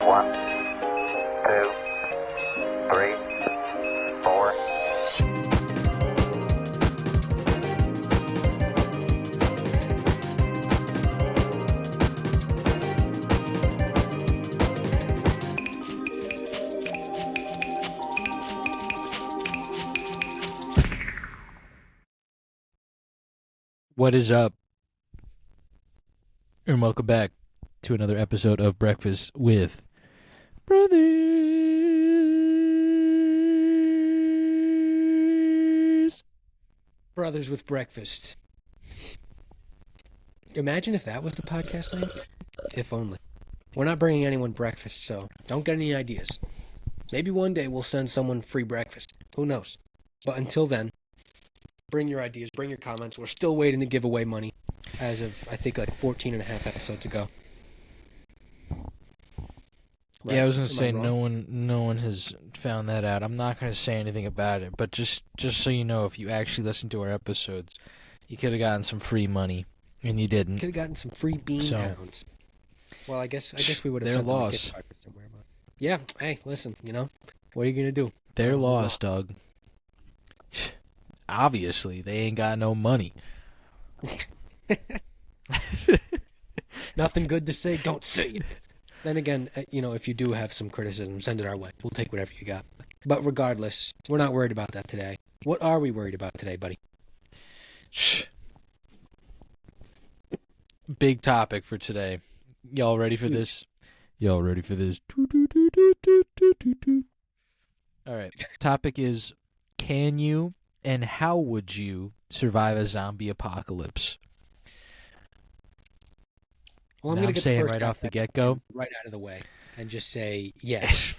One, two, three, four. What is up? And welcome back to another episode of Breakfast with Brothers. Brothers with Breakfast. Imagine if that was the podcast name. If only. We're not bringing anyone breakfast, so don't get any ideas. Maybe one day we'll send someone free breakfast. Who knows? But until then, bring your ideas, bring your comments. We're still waiting to give away money as of, I think, like 14 and a half episodes ago. Right. Yeah, I was gonna Am say wrong? no one has found that out. I'm not gonna say anything about it, but just so you know, if you actually listen to our episodes, you could have gotten some free money, and you didn't. Could have gotten some free bean So- pounds. Well, I guess we would have They're sent them a lost. gift card somewhere. But yeah, hey, listen, what are you gonna do? They're Move on. lost, Doug. Obviously, they ain't got no money. Nothing good to say, don't say it. Then again, if you do have some criticism, send it our way. We'll take whatever you got. But regardless, we're not worried about that today. What are we worried about today, buddy? Big topic for today. Y'all ready for this? Y'all ready for this? All right. Topic is, can you and how would you survive a zombie apocalypse? Well, Now gonna I'm get the saying first right guy off the get-go. right out of the way and just say yes.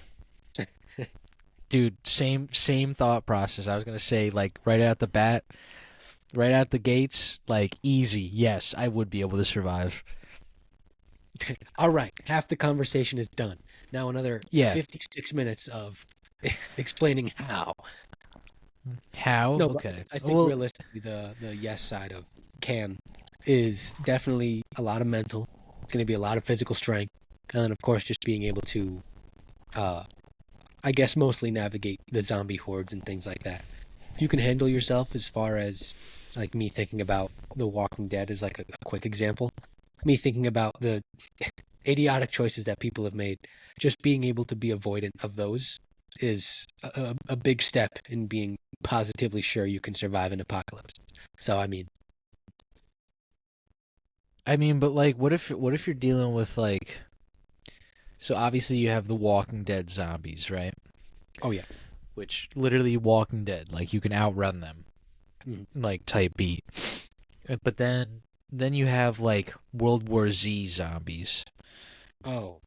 Dude, same thought process. I was going to say, like, right out the bat, right out the gates, like, easy. Yes, I would be able to survive. All right, half the conversation is done. Now another Yeah. 56 minutes of explaining how. How? No, but Okay. I think Well, realistically, the yes side of can is definitely a lot of mental. It's going to be a lot of physical strength, and then of course just being able to, I guess mostly navigate the zombie hordes and things like that. If you can handle yourself, as far as like me thinking about The Walking Dead as like a quick example, me thinking about the idiotic choices that people have made, just being able to be avoidant of those is a big step in being positively sure you can survive an apocalypse. So but like, what if you're dealing with like, so obviously you have the Walking Dead zombies, right? oh yeah, Which literally Walking Dead, like you can outrun them, Mhm. like type beat. But then you have like World War Z zombies. oh.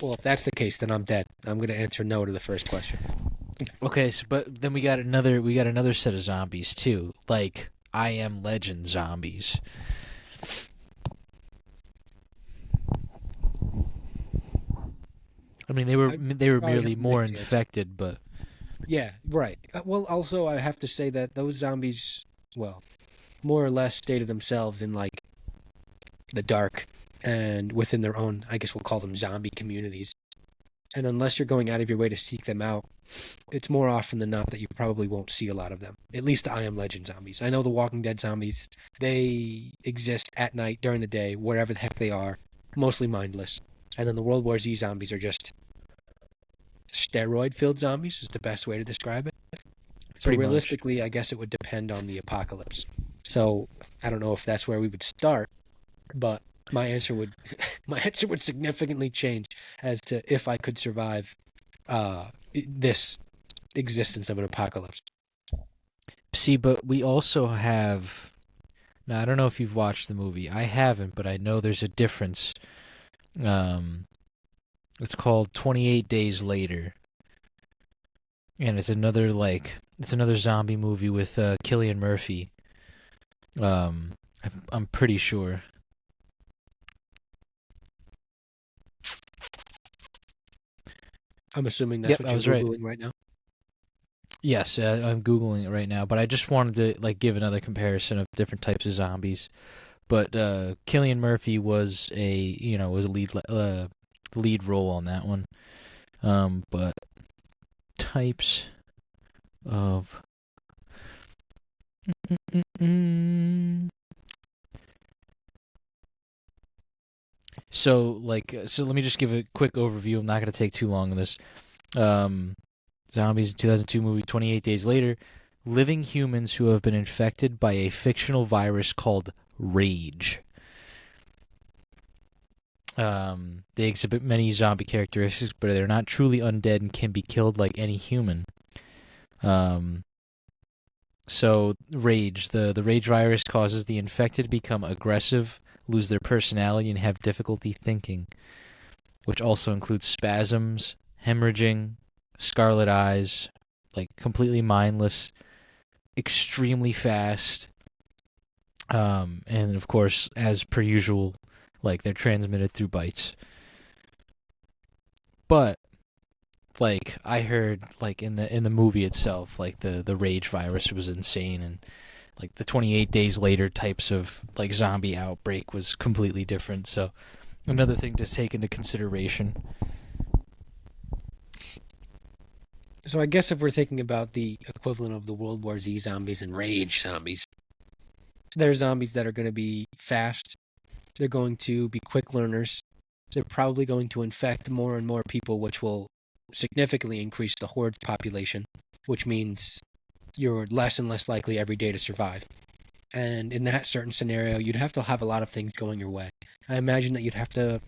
Well, if that's the case, then I'm dead. I'm going to answer no to the first question. Okay, so but then we got another set of zombies too, like I Am Legend zombies. I mean, they were probably merely have a more mixed answer. infected, but Yeah, right. Well, also, I have to say that those zombies, well, more or less stay to themselves in, like, the dark and within their own, I guess we'll call them zombie communities. And unless you're going out of your way to seek them out, it's more often than not that you probably won't see a lot of them. At least the I Am Legend zombies. I know the Walking Dead zombies, they exist at night, during the day, wherever the heck they are, mostly mindless. And then the World War Z zombies are just steroid-filled zombies, is the best way to describe it. So Pretty much. realistically, I guess it would depend on the apocalypse. So I don't know if that's where we would start, but my answer would significantly change as to if I could survive this existence of an apocalypse. see, but we also have. Now I don't know if you've watched the movie. I haven't, but I know there's a difference. It's called 28 Days Later, and it's another zombie movie with Cillian Murphy. I'm pretty sure. I'm assuming that's Yep, what I you're was right. Googling right now. Yes, I'm Googling it right now, but I just wanted to like give another comparison of different types of zombies. But Cillian Murphy was a lead lead role on that one. But types of so let me just give a quick overview. I'm not going to take too long on this. Zombies 2002 movie 28 Days Later. Living humans who have been infected by a fictional virus called Rage. They exhibit many zombie characteristics, but they're not truly undead and can be killed like any human. So Rage, the Rage virus causes the infected to become aggressive, lose their personality, and have difficulty thinking, which also includes spasms, hemorrhaging, scarlet eyes, like completely mindless, extremely fast, and of course, as per usual, like they're transmitted through bites. But like I heard, like in the movie itself, like the Rage virus was insane, and like the 28 Days Later types of like zombie outbreak was completely different. So another thing to take into consideration. So I guess if we're thinking about the equivalent of the World War Z zombies and Rage zombies, they're zombies that are going to be fast. They're going to be quick learners. They're probably going to infect more and more people, which will significantly increase the horde's population, which means you're less and less likely every day to survive. And in that certain scenario, you'd have to have a lot of things going your way. I imagine that you'd have to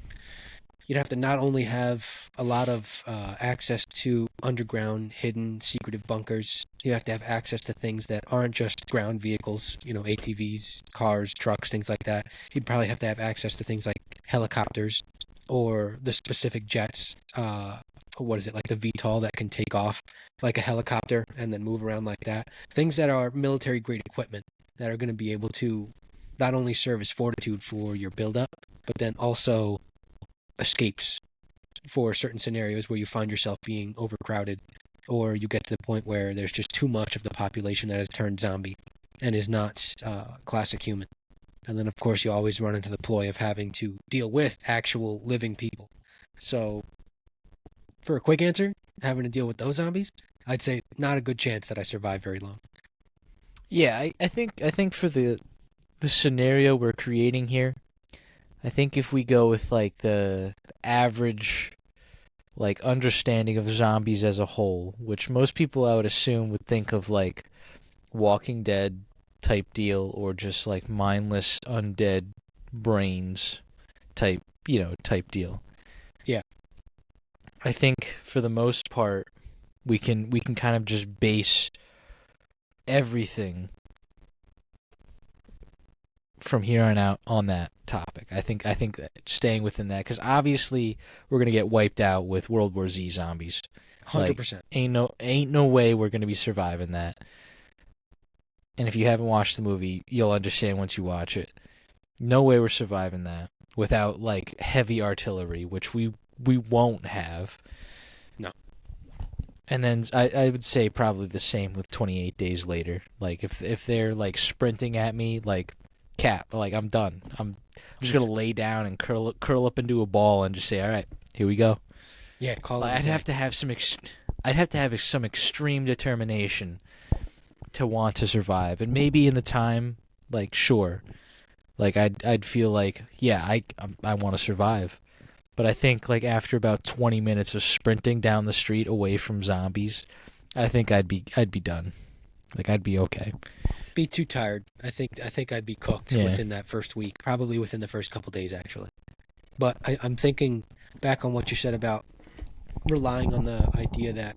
not only have a lot of access to underground, hidden, secretive bunkers, you have to have access to things that aren't just ground vehicles, ATVs, cars, trucks, things like that. You'd probably have to have access to things like helicopters or the specific jets, like the VTOL that can take off like a helicopter and then move around like that. Things that are military-grade equipment that are going to be able to not only serve as fortitude for your buildup, but then also escapes for certain scenarios where you find yourself being overcrowded, or you get to the point where there's just too much of the population that has turned zombie and is not classic human. And then, of course, you always run into the ploy of having to deal with actual living people. So, for a quick answer, having to deal with those zombies, I'd say not a good chance that I survive very long. Yeah, I think for the scenario we're creating here, I think if we go with like the average like understanding of zombies as a whole, which most people I would assume would think of like Walking Dead type deal or just like mindless undead brains type deal. Yeah. I think for the most part we can kind of just base everything from here on out on that topic. I think that staying within that, because obviously we're gonna get wiped out with World War Z zombies. 100%. Ain't no way we're gonna be surviving that. And if you haven't watched the movie, you'll understand once you watch it. No way we're surviving that without like heavy artillery, which we won't have. No. And then I would say probably the same with 28 Days Later. Like if they're like sprinting at me, like like I'm done. I'm just gonna lay down and curl up into a ball and just say, all right, here we go. Yeah, I'd have to have some extreme determination to want to survive, and maybe in the time, like sure, like I'd feel like yeah, I want to survive, but I think like after about 20 minutes of sprinting down the street away from zombies, I think I'd be done. Like I'd be okay. Be too tired. I think I'd be cooked within that first week, probably within the first couple days actually. But I'm thinking back on what you said about relying on the idea that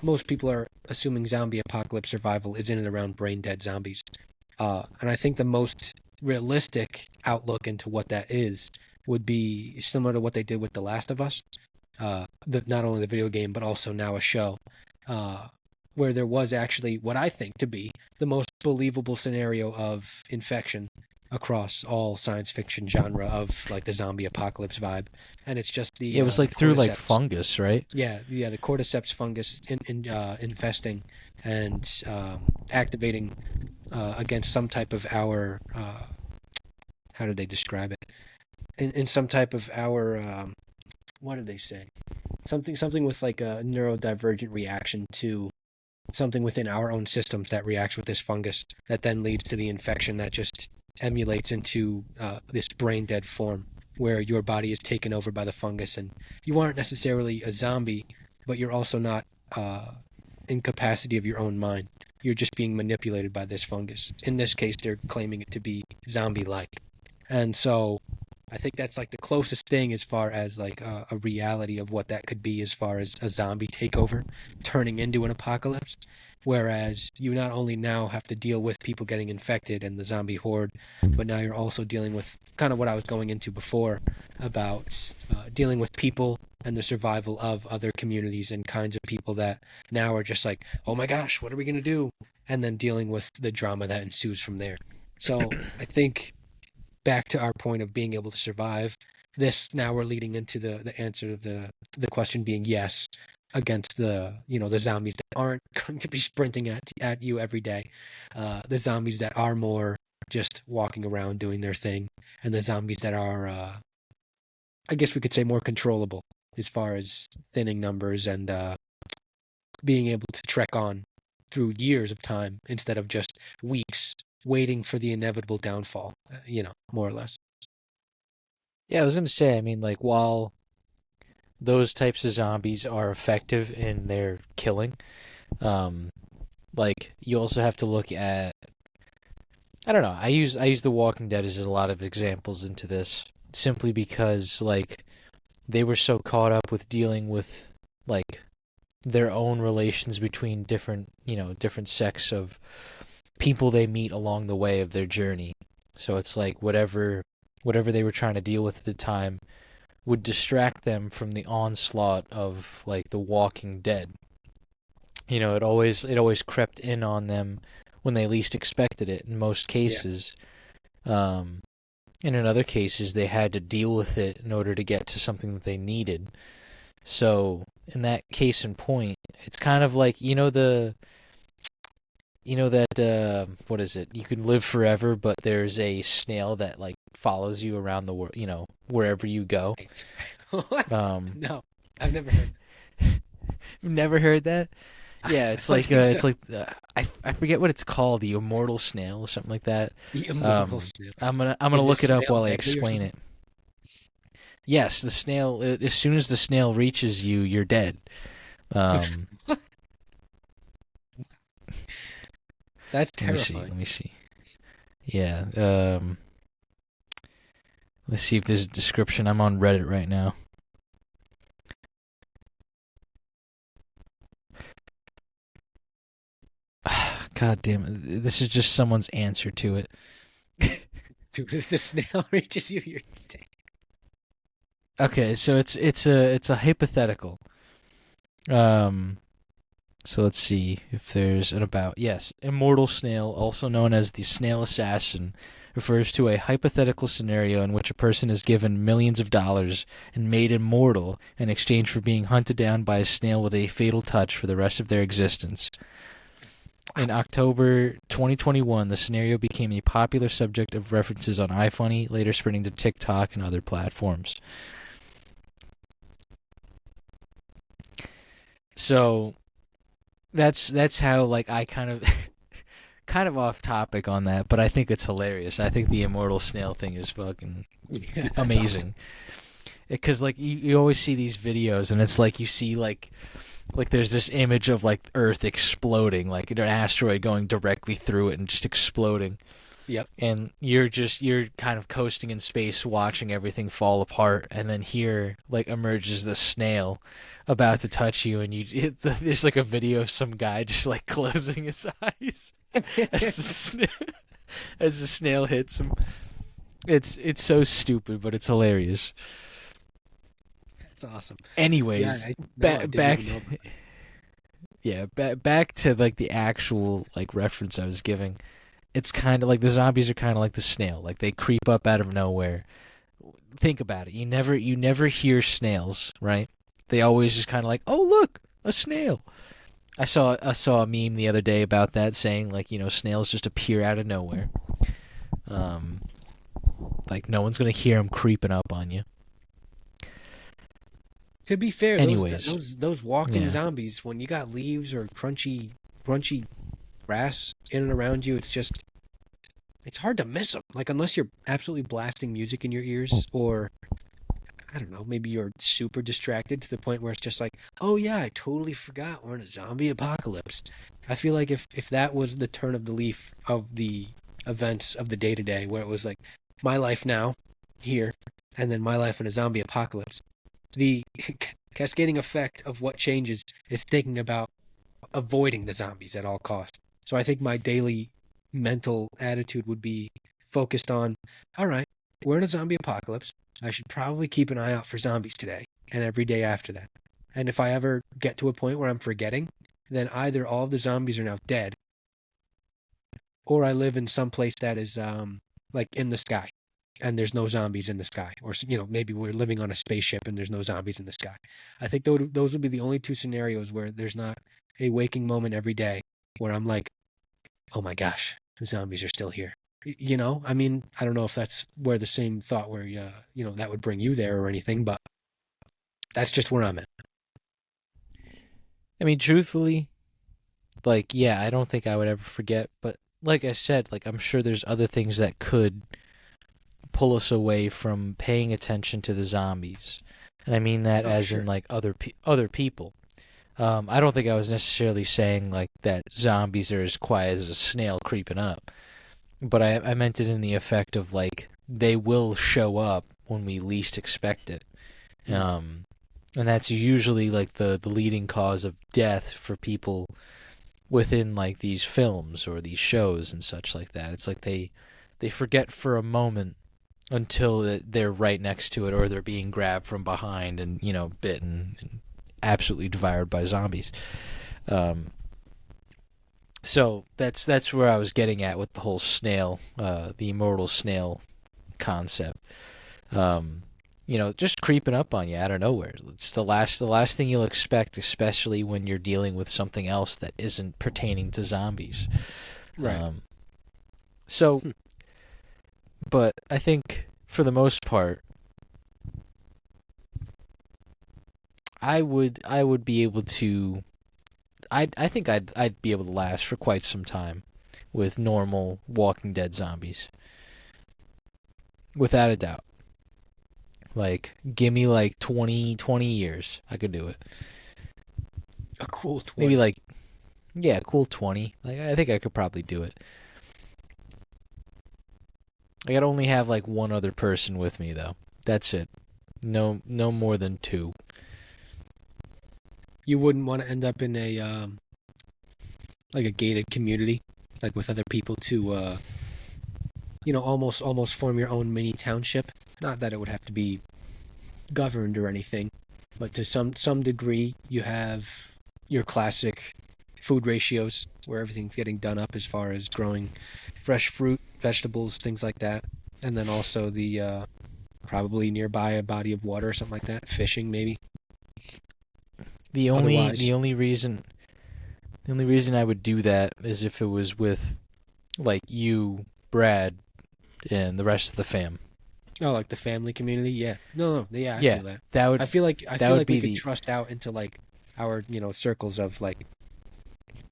most people are assuming zombie apocalypse survival is in and around brain dead zombies. And I think the most realistic outlook into what that is would be similar to what they did with The Last of Us. Not only the video game, but also now a show. Where there was actually what I think to be the most believable scenario of infection across all science fiction genre of like the zombie apocalypse vibe, and it's just the it was like through like fungus, right? Yeah, the cordyceps fungus infesting and activating against some type of our how did they describe it? In some type of our what did they say? Something with like a neurodivergent reaction to something within our own systems that reacts with this fungus that then leads to the infection that just emulates into this brain dead form where your body is taken over by the fungus, and you aren't necessarily a zombie, but you're also not incapacity of your own mind. You're just being manipulated by this fungus. In this case, they're claiming it to be zombie-like. And so I think that's like the closest thing as far as like a reality of what that could be as far as a zombie takeover turning into an apocalypse. Whereas you not only now have to deal with people getting infected and the zombie horde, but now you're also dealing with kind of what I was going into before about dealing with people and the survival of other communities and kinds of people that now are just like, oh my gosh, what are we going to do? And then dealing with the drama that ensues from there. So I think back to our point of being able to survive, this now we're leading into the answer of the question being yes against the the zombies that aren't going to be sprinting at you every day, the zombies that are more just walking around doing their thing, and the zombies that are I guess we could say more controllable as far as thinning numbers and being able to trek on through years of time instead of just weeks waiting for the inevitable downfall, more or less. Yeah, I was gonna say, I mean, like, while those types of zombies are effective in their killing, um, like, you also have to look at, I don't know, I use The Walking Dead as a lot of examples into this, simply because, like, they were so caught up with dealing with, like, their own relations between different sects of people they meet along the way of their journey. So it's like whatever they were trying to deal with at the time would distract them from the onslaught of like the Walking Dead. It always crept in on them when they least expected it in most cases. Yeah. And in other cases they had to deal with it in order to get to something that they needed. So in that case in point, it's kind of like that what is it? You can live forever, but there's a snail that like follows you around the world, wherever you go. What? No, I've never heard. You've never heard that? Yeah, it's like I forget what it's called, the immortal snail or something like that. The immortal snail. I'm gonna look it up while I explain it. Yes, the snail. As soon as the snail reaches you, you're dead. That's terrifying. Let me see. Yeah. Let's see if there's a description. I'm on Reddit right now. God damn it. This is just someone's answer to it. Dude, if the snail reaches you, you're dead. Okay, so it's a hypothetical. So let's see if there's an about. Yes, immortal snail, also known as the snail assassin, refers to a hypothetical scenario in which a person is given millions of dollars and made immortal in exchange for being hunted down by a snail with a fatal touch for the rest of their existence. In October 2021, the scenario became a popular subject of references on iFunny, later spreading to TikTok and other platforms. So that's how like I kind of off topic on that, but I think it's hilarious. I think the immortal snail thing is fucking amazing. Because like you always see these videos and it's like you see like there's this image of like Earth exploding, like an asteroid going directly through it and just exploding. Yep. And you're kind of coasting in space watching everything fall apart, and then here like emerges the snail about to touch you, and there's like a video of some guy just like closing his eyes as the snail hits him. It's so stupid, but it's hilarious. That's awesome. Anyways, back to like the actual like reference I was giving. It's kind of like the zombies are kind of like the snail. Like they creep up out of nowhere. Think about it. You never hear snails, right? They always just kind of like, oh look, a snail. I saw a meme the other day about that saying like snails just appear out of nowhere. Like no one's gonna hear them creeping up on you. To be fair, Anyways, those walking yeah. zombies, when you got leaves or crunchy grass in and around you, it's hard to miss them. Like unless you're absolutely blasting music in your ears, or I don't know, maybe you're super distracted to the point where it's just like, oh yeah, I totally forgot we're in a zombie apocalypse. I feel like if that was the turn of the leaf of the events of the day to day, where it was like my life now, here, and then my life in a zombie apocalypse, the cascading effect of what changes is thinking about avoiding the zombies at all costs. So I think my daily mental attitude would be focused on, all right, we're in a zombie apocalypse. I should probably keep an eye out for zombies today and every day after that. And if I ever get to a point where I'm forgetting, then either all of the zombies are now dead, or I live in some place that is like in the sky, and there's no zombies in the sky, or maybe we're living on a spaceship and there's no zombies in the sky. I think those would be the only two scenarios where there's not a waking moment every day where I'm like, oh my gosh, the zombies are still here. I mean, I don't know if that's where the same thought where that would bring you there or anything, but that's just where I'm at. I mean, truthfully, like, yeah, I don't think I would ever forget, but like I said, like, I'm sure there's other things that could pull us away from paying attention to the zombies. And I mean that Oh, as in, sure. like, other people. I don't think I was necessarily saying, like, that zombies are as quiet as a snail creeping up. But I meant it in the effect of, like, they will show up when we least expect it. Mm. And that's usually, like, the leading cause of death for people within, like, these films or these shows and such like that. It's like they forget for a moment until they're right next to it, or they're being grabbed from behind and bitten and absolutely devoured by zombies. So that's where I was getting at with the whole snail, the immortal snail concept. Just creeping up on you out of nowhere. It's the last thing you'll expect, especially when you're dealing with something else that isn't pertaining to zombies. Right. So, Hmm. but I think for the most part, I would be able to. I think I'd be able to last for quite some time with normal Walking Dead zombies, without a doubt. Like, give me like 20 years, I could do it. A cool Maybe 20. like, yeah, cool 20. Like, I think I could probably do it. I'd only have like one other person with me though. That's it. No more than two. You wouldn't want to end up in a like a gated community, like with other people to almost form your own mini township. Not that it would have to be governed or anything, but to some degree, you have your classic food ratios where everything's getting done up as far as growing fresh fruit, vegetables, things like that, and then also the probably nearby a body of water or something like that, fishing maybe. The only Otherwise, the only reason the only reason I would do that is if it was with like you, Brad, and the rest of the fam. oh, like the family community, yeah. No, yeah, I Yeah, feel that. that would I that feel would like we be could the trust out into like our circles of like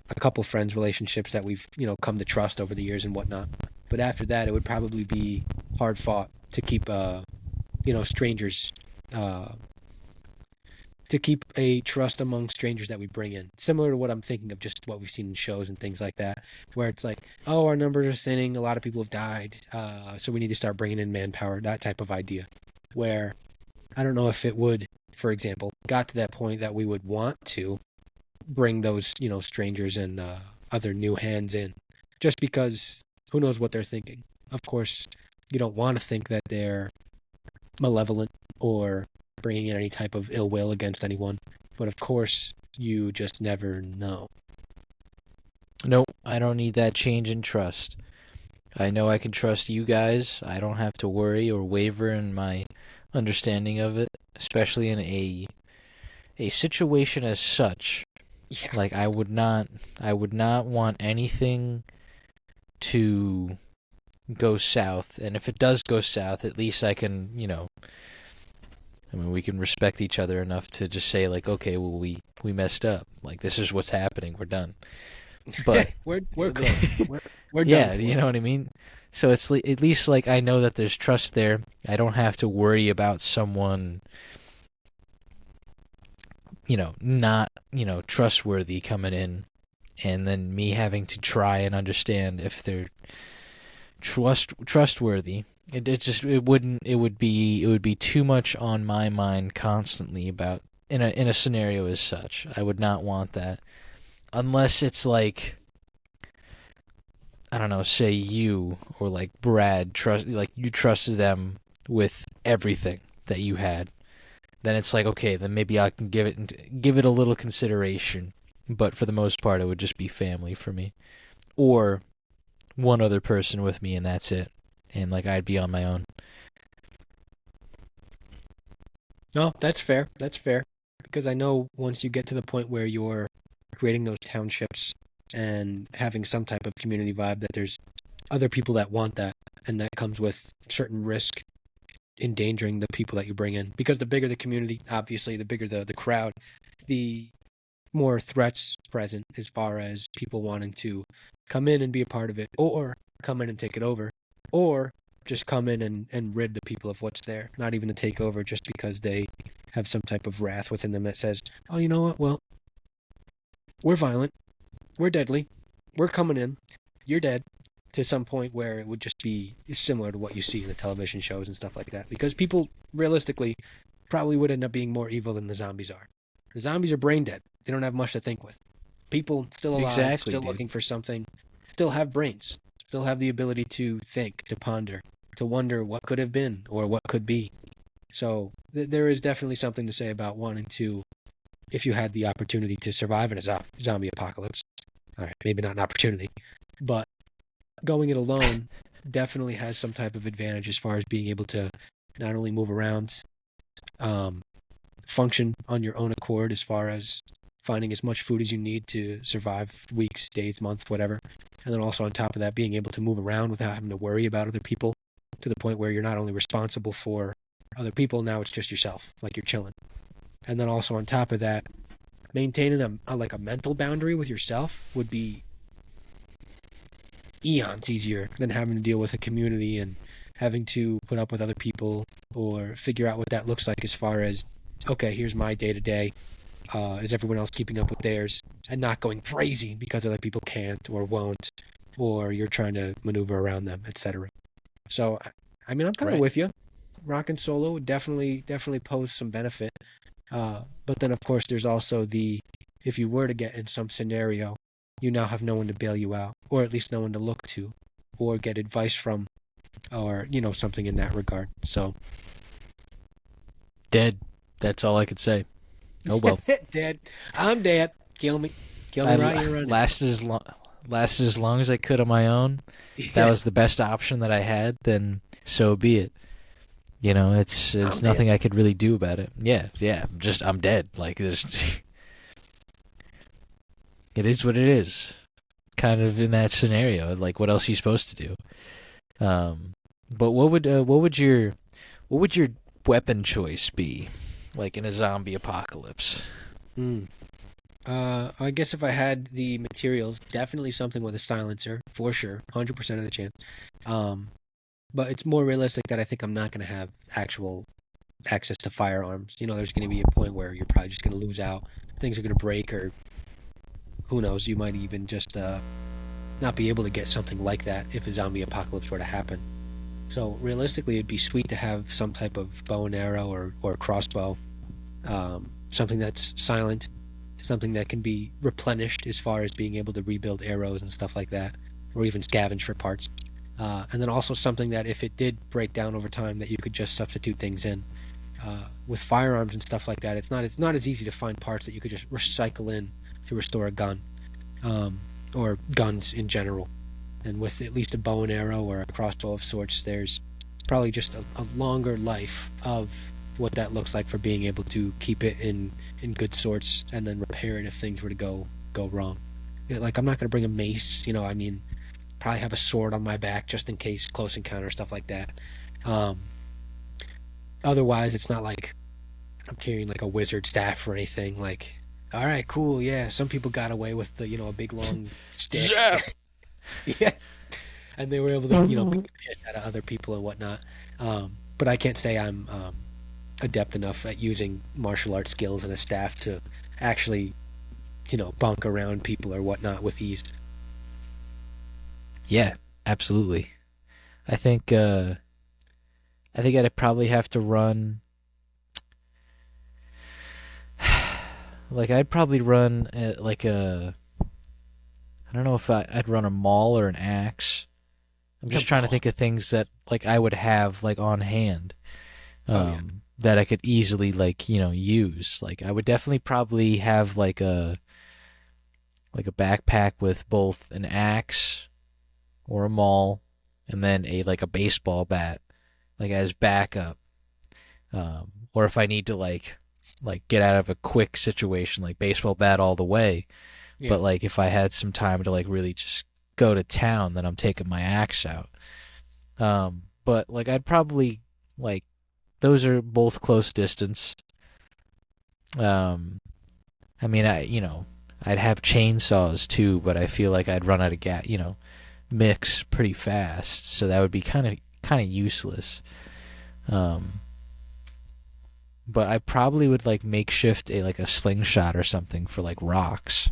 a couple friends relationships that we've come to trust over the years and whatnot. But after that, it would probably be hard fought to keep strangers uh to keep a trust among strangers that we bring in. Similar to what I'm thinking of, just what we've seen in shows and things like that, where it's like, oh, our numbers are thinning, a lot of people have died, so we need to start bringing in manpower, that type of idea. Where I don't know if it would, for example, got to that point that we would want to bring those, strangers and other new hands in, just because who knows what they're thinking. Of course, you don't want to think that they're malevolent or bringing in any type of ill will against anyone, but of course, you just never know. nope. I don't need that change in trust. I know I can trust you guys. I don't have to worry or waver in my understanding of it, especially in a situation as such. Yeah. Like, I would not want anything to go south, and if it does go south, at least I can, I mean, we can respect each other enough to just say like, okay, well, we messed up. Like, this is what's happening. We're done. But we're good. We're yeah, done for. you know what I mean. So it's at least like I know that there's trust there. I don't have to worry about someone, not trustworthy coming in, and then me having to try and understand if they're trustworthy. It would be too much on my mind constantly about in a scenario as such. I would not want that unless it's like, I don't know, say you or like Brad you trusted them with everything that you had. Then it's like, okay, then maybe I can give it a little consideration. But for the most part, it would just be family for me, or one other person with me, and that's it. And like I'd be on my own. No, that's fair. That's fair. Because I know once you get to the point where you're creating those townships and having some type of community vibe, that there's other people that want that, and that comes with certain risk endangering the people that you bring in. Because the bigger the community, obviously, the bigger the crowd, the more threats present as far as people wanting to come in and be a part of it, or come in and take it over, or just come in and rid the people of what's there. Not even to take over, just because they have some type of wrath within them that says, oh, you know what? Well, we're violent. We're deadly. We're coming in. You're dead. To some point where it would just be similar to what you see in the television shows and stuff like that. Because people, realistically, probably would end up being more evil than the zombies are. The zombies are brain dead. They don't have much to think with. People still alive, Exactly, still dude. looking for something, still have brains, still have the ability to think, to ponder, to wonder what could have been or what could be. So there is definitely something to say about wanting to, if you had the opportunity to survive in a zombie apocalypse. All right, maybe not an opportunity, but going it alone definitely has some type of advantage as far as being able to not only move around, function on your own accord as far as finding as much food as you need to survive weeks, days, months, whatever. And then also on top of that, being able to move around without having to worry about other people, to the point where you're not only responsible for other people, now it's just yourself, like you're chilling. And then also on top of that, maintaining a mental boundary with yourself would be eons easier than having to deal with a community and having to put up with other people or figure out what that looks like as far as, okay, here's my day-to-day. Is everyone else keeping up with theirs? And not going crazy because other people can't or won't, or you're trying to maneuver around them, etc. So, I mean, I'm kind of Right. with you. Rocking solo would definitely pose some benefit. But then, of course, there's also if you were to get in some scenario, you now have no one to bail you out, or at least no one to look to, or get advice from, or, something in that regard. So, Dead. That's all I could say. Oh well. dead. I'm dead. Kill me. Kill me right here. Lasted as long as I could on my own. That was the best option that I had. Then so be it. It's I'm nothing dead. I could really do about it. Yeah. I'm dead. Like there's. It is what it is. Kind of in that scenario. Like what else are you supposed to do? But what would your weapon choice be? Like in a zombie apocalypse. I guess if I had the materials, definitely something with a silencer, for sure, 100% of the chance. But it's more realistic that I think I'm not going to have actual access to firearms. There's going to be a point where you're probably just going to lose out. Things are going to break, or who knows, you might even just not be able to get something like that if a zombie apocalypse were to happen. So realistically, it'd be sweet to have some type of bow and arrow or crossbow, something that's silent, something that can be replenished as far as being able to rebuild arrows and stuff like that, or even scavenge for parts. And then also something that if it did break down over time, that you could just substitute things in. With firearms and stuff like that, it's not as easy to find parts that you could just recycle in to restore a gun, or guns in general. And with at least a bow and arrow or a crossbow of sorts, there's probably just a longer life of what that looks like for being able to keep it in good sorts and then repair it if things were to go wrong. Like, I'm not going to bring a mace, probably have a sword on my back just in case, close encounter, stuff like that. Otherwise, it's not like I'm carrying like a wizard staff or anything. Like, all right, cool, yeah. Some people got away with the a big long stick, Zap. yeah, and they were able to beat the piss out of other people and whatnot. But I can't say I'm adept enough at using martial arts skills and a staff to actually bunk around people or whatnot with ease. Yeah, absolutely. I think I'd probably have to run like I'd probably run like a I don't know if I'd run a maul or an axe. I'm just trying to think of things that like I would have like on hand. Oh yeah. That I could easily like, use. Like I would definitely probably have like a backpack with both an axe or a maul and then a baseball bat like as backup. Or if I need to like get out of a quick situation, like baseball bat all the way. Yeah. But like if I had some time to like really just go to town, then I'm taking my axe out. But like I'd probably like those are both close distance. Um, I mean I'd have chainsaws too, but I feel like I'd run out of gas, mix pretty fast, so that would be kind of useless. Um, but I probably would like makeshift a slingshot or something for like rocks.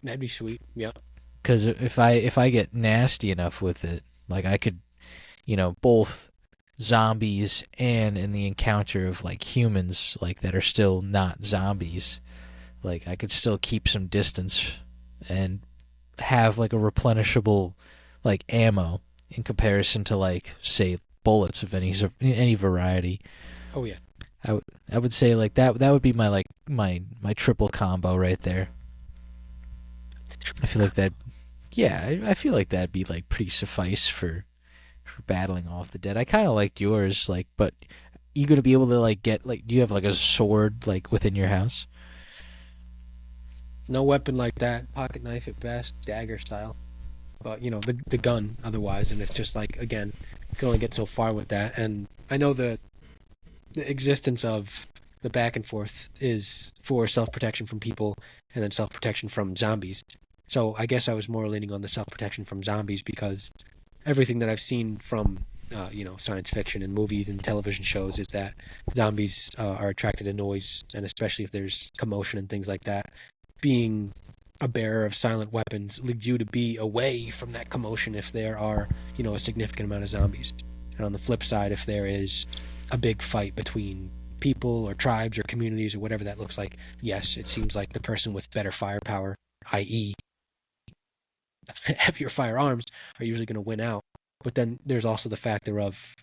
That'd be sweet. Yep. Because if I get nasty enough with it, like I could, both zombies and in the encounter of like humans like that are still not zombies, like I could still keep some distance and have like a replenishable like ammo in comparison to like say bullets of any variety. Oh yeah. I would say like that would be my like my triple combo right there. I feel like that. Yeah, I feel like that'd be like pretty suffice for battling off the dead. I kind of liked yours, like, but you gonna be able to like get like do you have like a sword like within your house? No weapon like that. Pocket knife at best, dagger style. But the gun otherwise, and it's just like again, you can only get so far with that. And I know the existence of the back and forth is for self protection from people, and then self protection from zombies. So I guess I was more leaning on the self protection from zombies because everything that I've seen from science fiction and movies and television shows is that zombies are attracted to noise, and especially if there's commotion and things like that. Being a bearer of silent weapons leads you to be away from that commotion if there are a significant amount of zombies. And on the flip side, if there is a big fight between people or tribes or communities or whatever that looks like, yes, it seems like the person with better firepower, i.e. heavier firearms, are usually going to win out. But then there's also the factor of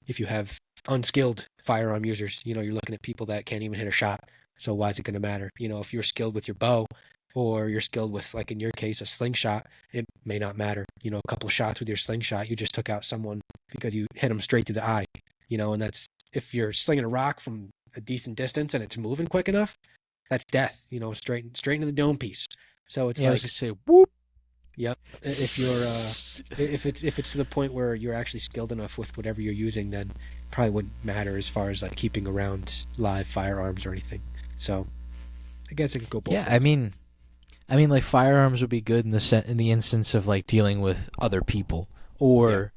if you have unskilled firearm users, you're looking at people that can't even hit a shot. So why is it going to matter? If you're skilled with your bow or you're skilled with, like in your case, a slingshot, it may not matter. A couple shots with your slingshot, you just took out someone because you hit them straight through the eye. And that's if you're slinging a rock from a decent distance and it's moving quick enough, that's death. Straight into the dome piece. So it's Yeah, I like was gonna say whoop. Yep. If you're if it's to the point where you're actually skilled enough with whatever you're using, then it probably wouldn't matter as far as like keeping around live firearms or anything. So I guess it could go both Yeah, ways. I mean, like firearms would be good in the instance of like dealing with other people, or,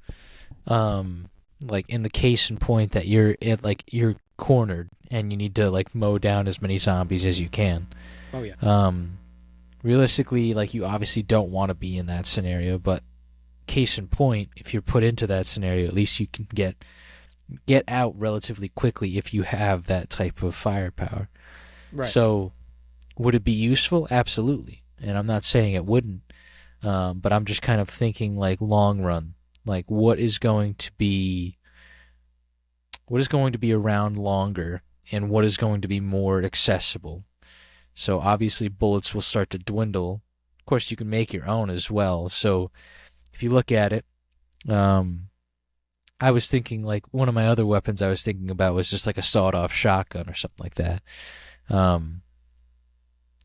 like in the case in point that you're cornered and you need to like mow down as many zombies as you can. Oh yeah. Realistically, like you obviously don't want to be in that scenario, but case in point, if you're put into that scenario, at least you can get out relatively quickly if you have that type of firepower. Right. So, would it be useful? Absolutely. And I'm not saying it wouldn't, but I'm just kind of thinking like long run, like what is going to be around longer, and what is going to be more accessible. So obviously bullets will start to dwindle. Of course, you can make your own as well. So if you look at it, I was thinking like one of my other weapons I was thinking about was just like a sawed-off shotgun or something like that.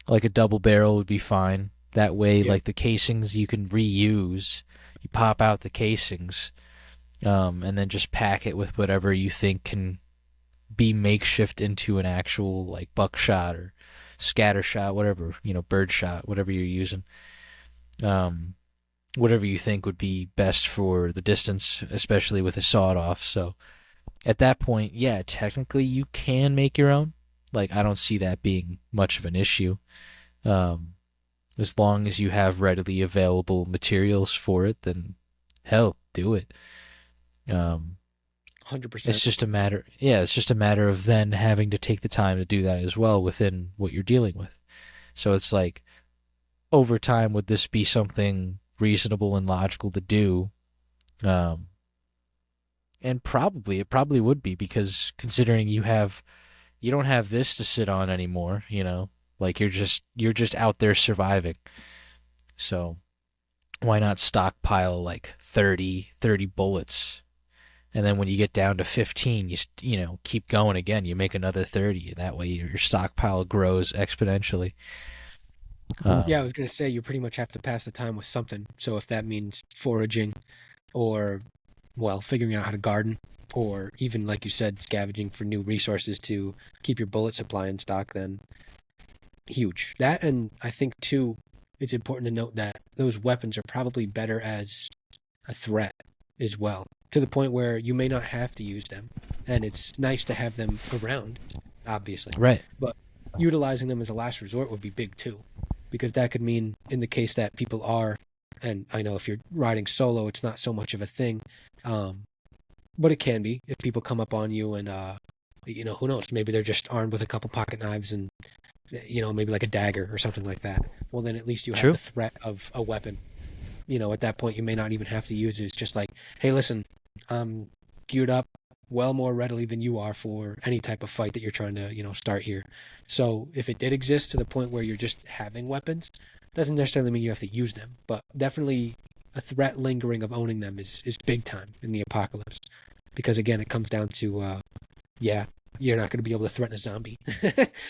Like a double barrel would be fine. That way, like the casings you can reuse. You pop out the casings, and then just pack it with whatever you think can be makeshift into an actual like buckshot or scatter shot, whatever, bird shot, whatever you're using. Um, Whatever you think would be best for the distance, especially with a sawed off. So at that point, yeah, technically you can make your own. Like I don't see that being much of an issue. Um, as long as you have readily available materials for it, then hell, do it. Um, it's 100%. just a matter, yeah, it's just a matter of then having to take the time to do that as well within what you're dealing with. So it's like, over time, would this be something reasonable and logical to do? Um, and it probably would be because considering you don't have this to sit on anymore, like you're just out there surviving. So why not stockpile like 30 bullets, and then when you get down to 15, keep going again. You make another 30. That way your stockpile grows exponentially. Yeah, I was going to say you pretty much have to pass the time with something. So if that means foraging or, well, figuring out how to garden or even, like you said, scavenging for new resources to keep your bullet supply in stock, then huge. That, and I think, too, it's important to note that those weapons are probably better as a threat as well, to the point where you may not have to use them. And it's nice to have them around, obviously. Right. But utilizing them as a last resort would be big, too. Because that could mean, in the case that people are, and I know if you're riding solo, it's not so much of a thing, but it can be if people come up on you and, who knows, maybe they're just armed with a couple pocket knives and, maybe like a dagger or something like that. Well, then at least you have True. the threat of a weapon. At that point, you may not even have to use it. It's just like, hey, listen, I'm geared up well more readily than you are for any type of fight that you're trying to, start here. So if it did exist to the point where you're just having weapons, doesn't necessarily mean you have to use them, but definitely a threat lingering of owning them is big time in the apocalypse. Because again, it comes down to, yeah, you're not going to be able to threaten a zombie.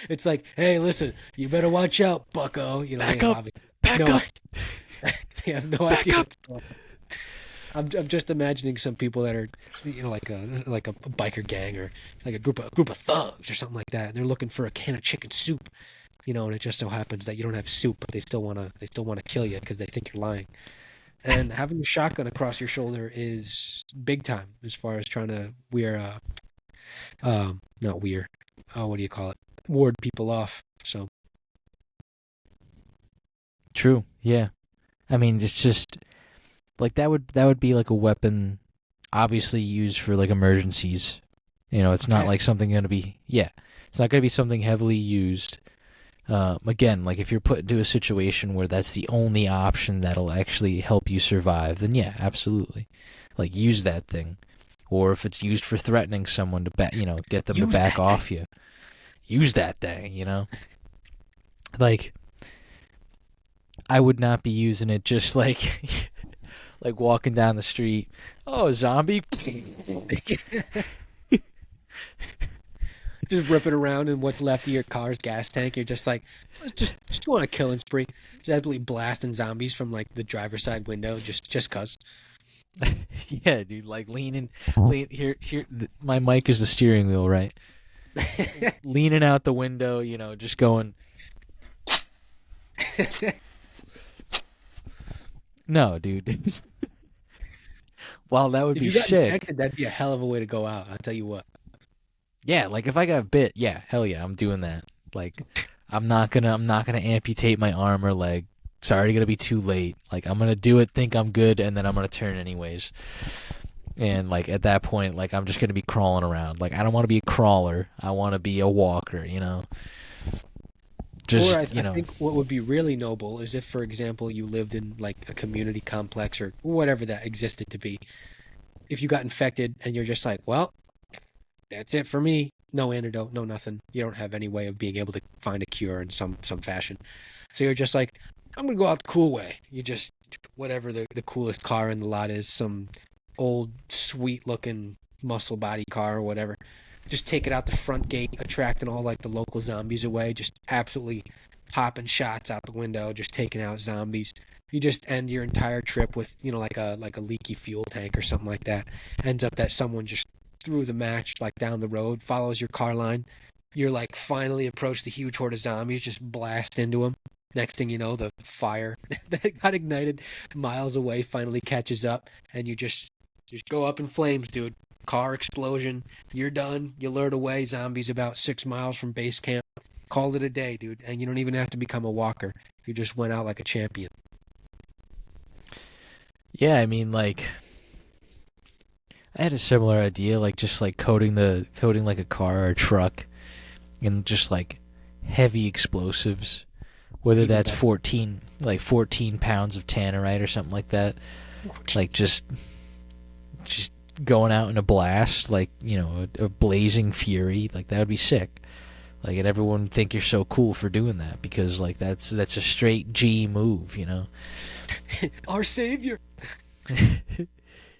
It's like, hey, listen, you better watch out, bucko. Back up. Back no, up. they have no Back idea. up. I'm just imagining some people that are, like a biker gang or like a group of thugs or something like that. And they're looking for a can of chicken soup, and it just so happens that you don't have soup, but they still wanna kill you because they think you're lying. And having a shotgun across your shoulder is big time as far as trying to not weir, what do you call it? Ward people off. So True. Yeah. I mean, it's just like that would be like a weapon obviously used for like emergencies. It's not like something going to be, yeah, it's not going to be something heavily used. Again, like if you're put into a situation where that's the only option that'll actually help you survive, then yeah, absolutely. Like use that thing. Or if it's used for threatening someone to get them to back off you. Use that thing, Like I would not be using it just like like walking down the street. Oh, zombie. just rip it around in what's left of your car's gas tank. You're just like, let's just go on a killing spree. Just absolutely blasting zombies from like the driver's side window, just cause. Yeah, dude, like lean here. My mic is the steering wheel, right? Leaning out the window, just going. No, dude. While that would If be you got sick. infected, that'd be a hell of a way to go out. I'll tell you what. Yeah, like if I got bit, yeah, hell yeah, I'm doing that. Like I'm not gonna amputate my arm or leg. It's already gonna be too late. Like I'm gonna do it, think I'm good, and then I'm gonna turn anyways. And like at that point, like I'm just gonna be crawling around. Like I don't want to be a crawler. I want to be a walker. Just Or I think what would be really noble is if, for example, you lived in like a community complex or whatever that existed to be. If you got infected and you're just like, well, that's it for me. No antidote, no nothing. You don't have any way of being able to find a cure in some fashion. So you're just like, I'm gonna go out the cool way. You just whatever the coolest car in the lot is, some old sweet looking muscle body car or whatever. Just take it out the front gate, attracting all like the local zombies away. Just absolutely popping shots out the window, just taking out zombies. You just end your entire trip with like a leaky fuel tank or something like that. Ends up that someone just through the match, like down the road, follows your car line. You're like finally approach the huge horde of zombies, just blast into them. Next thing you know, the fire that got ignited miles away finally catches up, and you just go up in flames, dude. Car explosion. You're done. You lured away zombies about 6 miles from base camp. Called it a day, dude. And you don't even have to become a walker. You just went out like a champion. Yeah, I mean, like, I had a similar idea, like just like coating like a car or a truck in just like heavy explosives, whether Even that's better. 14 pounds of tannerite or something like that, 14. like just going out in a blast, like, you know, a blazing fury, like that would be sick. Like, and everyone would think you're so cool for doing that because, like, that's a straight G move, you know. Our savior.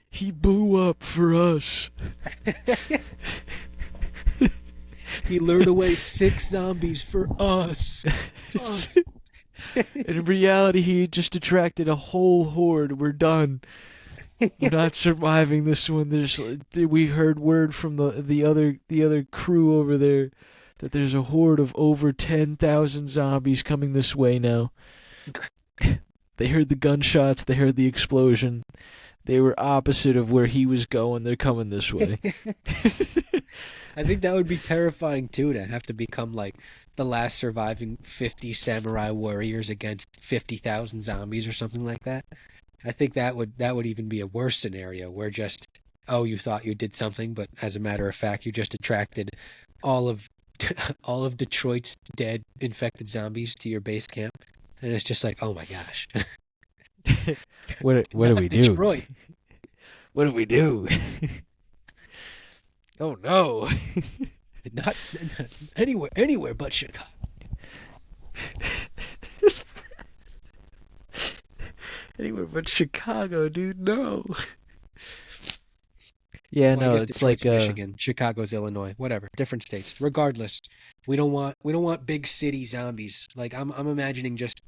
He blew up for us. He lured away 6 zombies for us. Us. In reality, he just attracted a whole horde. We're done. We're not surviving this one. We heard word from the other crew over there that there's a horde of over 10,000 zombies coming this way now. They heard the gunshots. They heard the explosion. They were opposite of where he was going. They're coming this way. I think that would be terrifying too, to have to become like the last surviving 50 samurai warriors against 50,000 zombies or something like that. I think that would even be a worse scenario where just, oh, you thought you did something, but as a matter of fact, you just attracted all of Detroit's dead infected zombies to your base camp, and it's just like, oh my gosh. What do we do? Detroit. What do we do? Oh no. Not anywhere but Chicago. Anywhere but Chicago, dude. No. Yeah, Well, I no, guess it's Detroit's like Michigan, Chicago's Illinois, whatever, different states. Regardless, we don't want big city zombies. Like I'm imagining just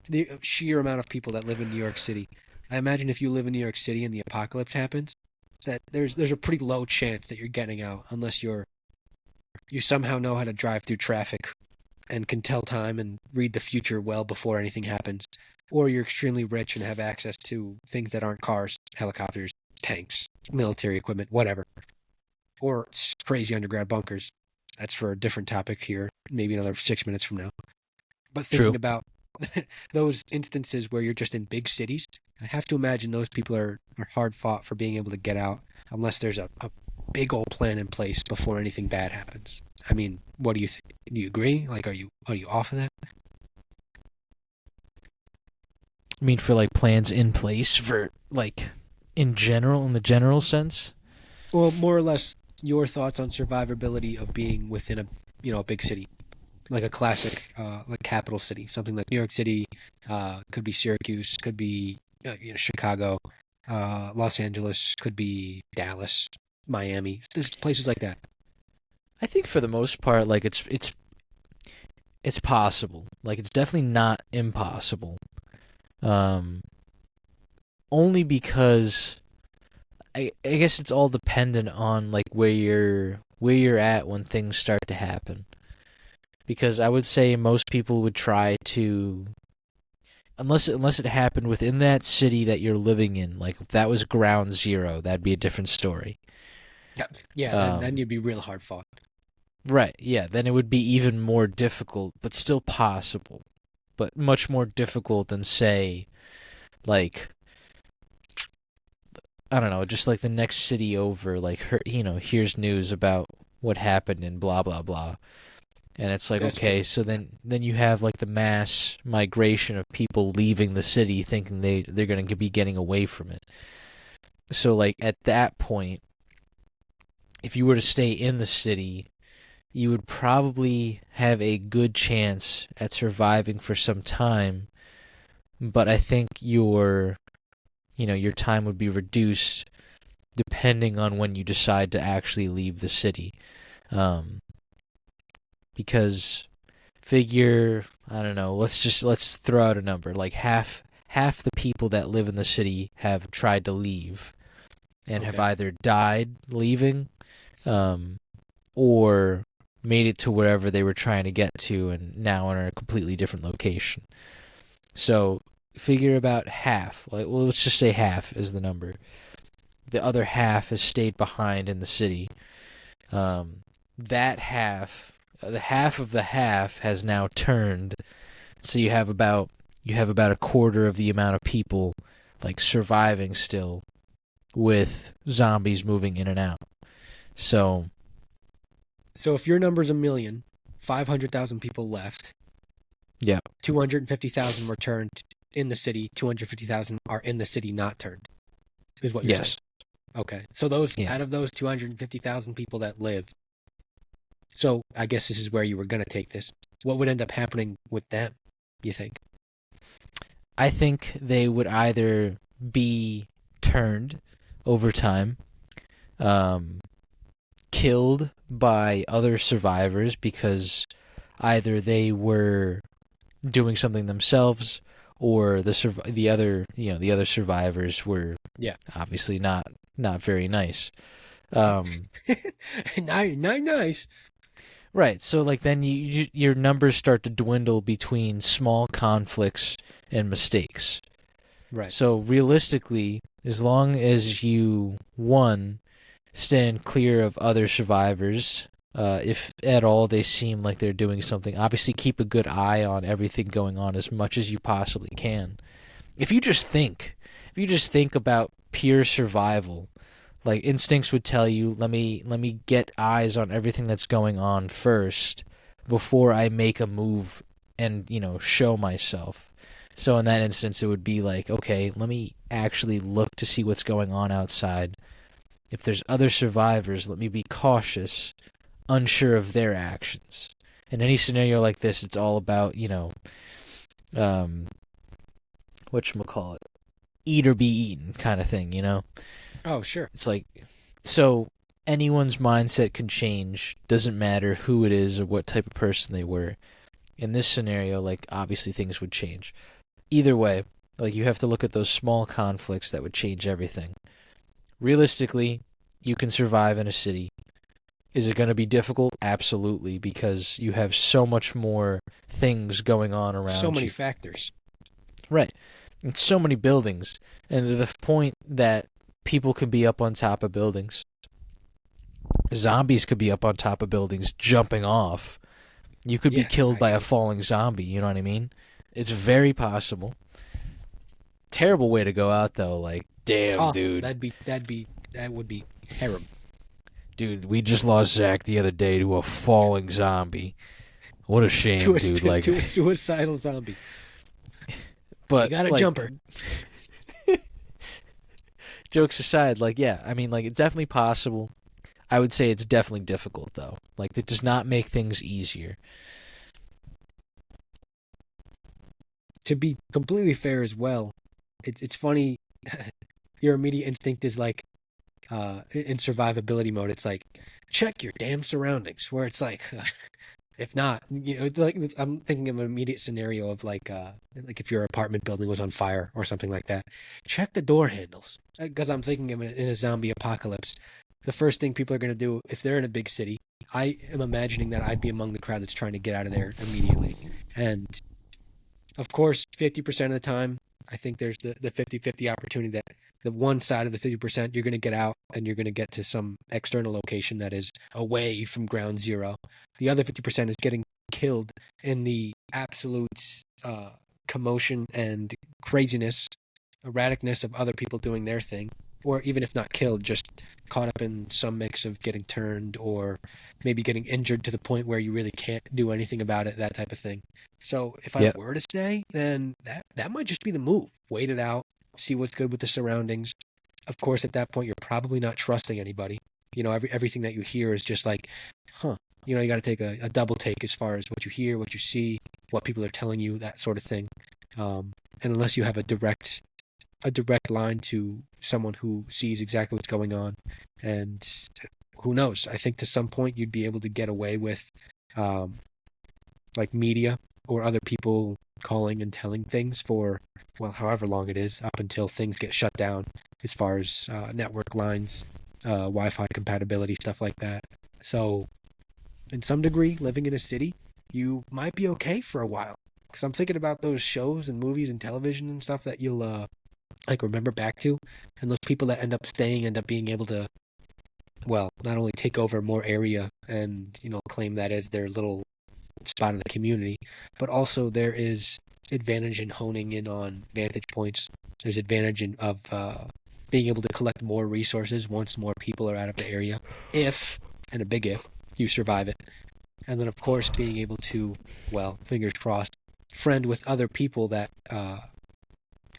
the sheer amount of people that live in New York City. I imagine if you live in New York City and the apocalypse happens, that there's a pretty low chance that you're getting out unless you somehow know how to drive through traffic and can tell time and read the future well before anything happens, or you're extremely rich and have access to things that aren't cars, helicopters, tanks, military equipment, whatever, or crazy underground bunkers. That's for a different topic here, maybe another 6 minutes from now. But thinking True. about those instances where you're just in big cities, I have to imagine those people are hard fought for being able to get out unless there's a big old plan in place before anything bad happens. I mean, what do you think? Do you agree? Like, are you off of that? I mean, for like plans in place for like in the general sense. Well, more or less, your thoughts on survivability of being within a big city, like a classic like capital city, something like New York City, could be Syracuse, could be Chicago, Los Angeles, could be Dallas, Miami. There's places like that. I think for the most part, like it's possible. Like it's definitely not impossible. Only because I guess it's all dependent on like where you're at when things start to happen. Because I would say most people would try to, unless it happened within that city that you're living in, like if that was ground zero, that'd be a different story. Yeah, then you'd be real hard fought. Right, yeah, then it would be even more difficult, but still possible. But much more difficult than, say, like, I don't know, just like the next city over, like, here's news about what happened in blah, blah, blah. And it's like, That's okay, true. so then you have, like, the mass migration of people leaving the city thinking they're going to be getting away from it. So, like, at that point, if you were to stay in the city, you would probably have a good chance at surviving for some time, but I think your time would be reduced depending on when you decide to actually leave the city. Because figure, I don't know, let's throw out a number, like half the people that live in the city have tried to leave and have Okay. either died leaving, or made it to wherever they were trying to get to and now are in a completely different location. So figure about half. Well, let's just say half is the number. The other half has stayed behind in the city. That half, the half of the half, has now turned. So you have about a quarter of the amount of people like surviving still, with zombies moving in and out. So if your number's 1,000,000, 500,000 people left. yeah, 250,000 were turned in the city. 250,000 are in the city not turned. Is what you're saying? yes, Okay. So those yes. out of those 250,000 people that lived. So I guess this is where you were going to take this. What would end up happening with them, you think? I think they would either be turned over time, killed by other survivors because either they were doing something themselves or the other survivors were obviously not very nice. Nice. Right. So like then your numbers start to dwindle between small conflicts and mistakes. Right. So realistically, as long as you stand clear of other survivors, if at all they seem like they're doing something, obviously keep a good eye on everything going on as much as you possibly can. If you just think about pure survival, like instincts would tell you, let me get eyes on everything that's going on first before I make a move and, show myself. So in that instance, it would be like, okay, let me actually look to see what's going on outside. If there's other survivors, let me be cautious, unsure of their actions. In any scenario like this, it's all about, whatchamacallit, eat or be eaten kind of thing, Oh, sure. It's like, so anyone's mindset can change. Doesn't matter who it is or what type of person they were. In this scenario, like, obviously things would change. Either way, like, you have to look at those small conflicts that would change everything. Realistically, you can survive in a city. Is it going to be difficult? Absolutely, because you have so much more things going on around you. So many factors. Right. And so many buildings. And to the point that people could be up on top of buildings. Zombies could be up on top of buildings jumping off. You could be killed by a falling zombie, you know what I mean? It's very possible. Terrible way to go out though, like, damn, awful. Dude. That would be terrible. Dude, we just lost Zach the other day to a falling zombie. What a shame, dude. To a suicidal zombie. But you got a jumper. Jokes aside, it's definitely possible. I would say it's definitely difficult, though. Like, it does not make things easier. To be completely fair as well, it's funny. Your immediate instinct is like, in survivability mode, it's like, check your damn surroundings. Where it's like, if not, I'm thinking of an immediate scenario of like if your apartment building was on fire or something like that. Check the door handles, because I'm thinking of in a zombie apocalypse. The first thing people are going to do if they're in a big city, I am imagining that I'd be among the crowd that's trying to get out of there immediately. And of course, 50% of the time, I think there's the 50-50 opportunity that the one side of the 50%, you're going to get out and you're going to get to some external location that is away from ground zero. The other 50% is getting killed in the absolute commotion and craziness, erraticness of other people doing their thing. Or even if not killed, just caught up in some mix of getting turned or maybe getting injured to the point where you really can't do anything about it, that type of thing. So if I were to stay, then that might just be the move. Wait it out, see what's good with the surroundings. Of course, at that point, you're probably not trusting anybody. Everything that you hear is just like, you got to take a double take as far as what you hear, what you see, what people are telling you, that sort of thing. And unless you have a direct line to someone who sees exactly what's going on, and who knows, I think to some point you'd be able to get away with like media or other people calling and telling things for, well, however long it is, up until things get shut down as far as network lines Wi-Fi compatibility, stuff like that. So, in some degree, living in a city, you might be okay for a while. Because I'm thinking about those shows and movies and television and stuff that you'll like remember back to, and those people that end up staying end up being able to, well, not only take over more area and claim that as their little spot of the community, but also there is advantage in honing in on vantage points. There's advantage of being able to collect more resources once more people are out of the area, if, and a big if, you survive it. And then, of course, being able to, well, fingers crossed, friend with other people that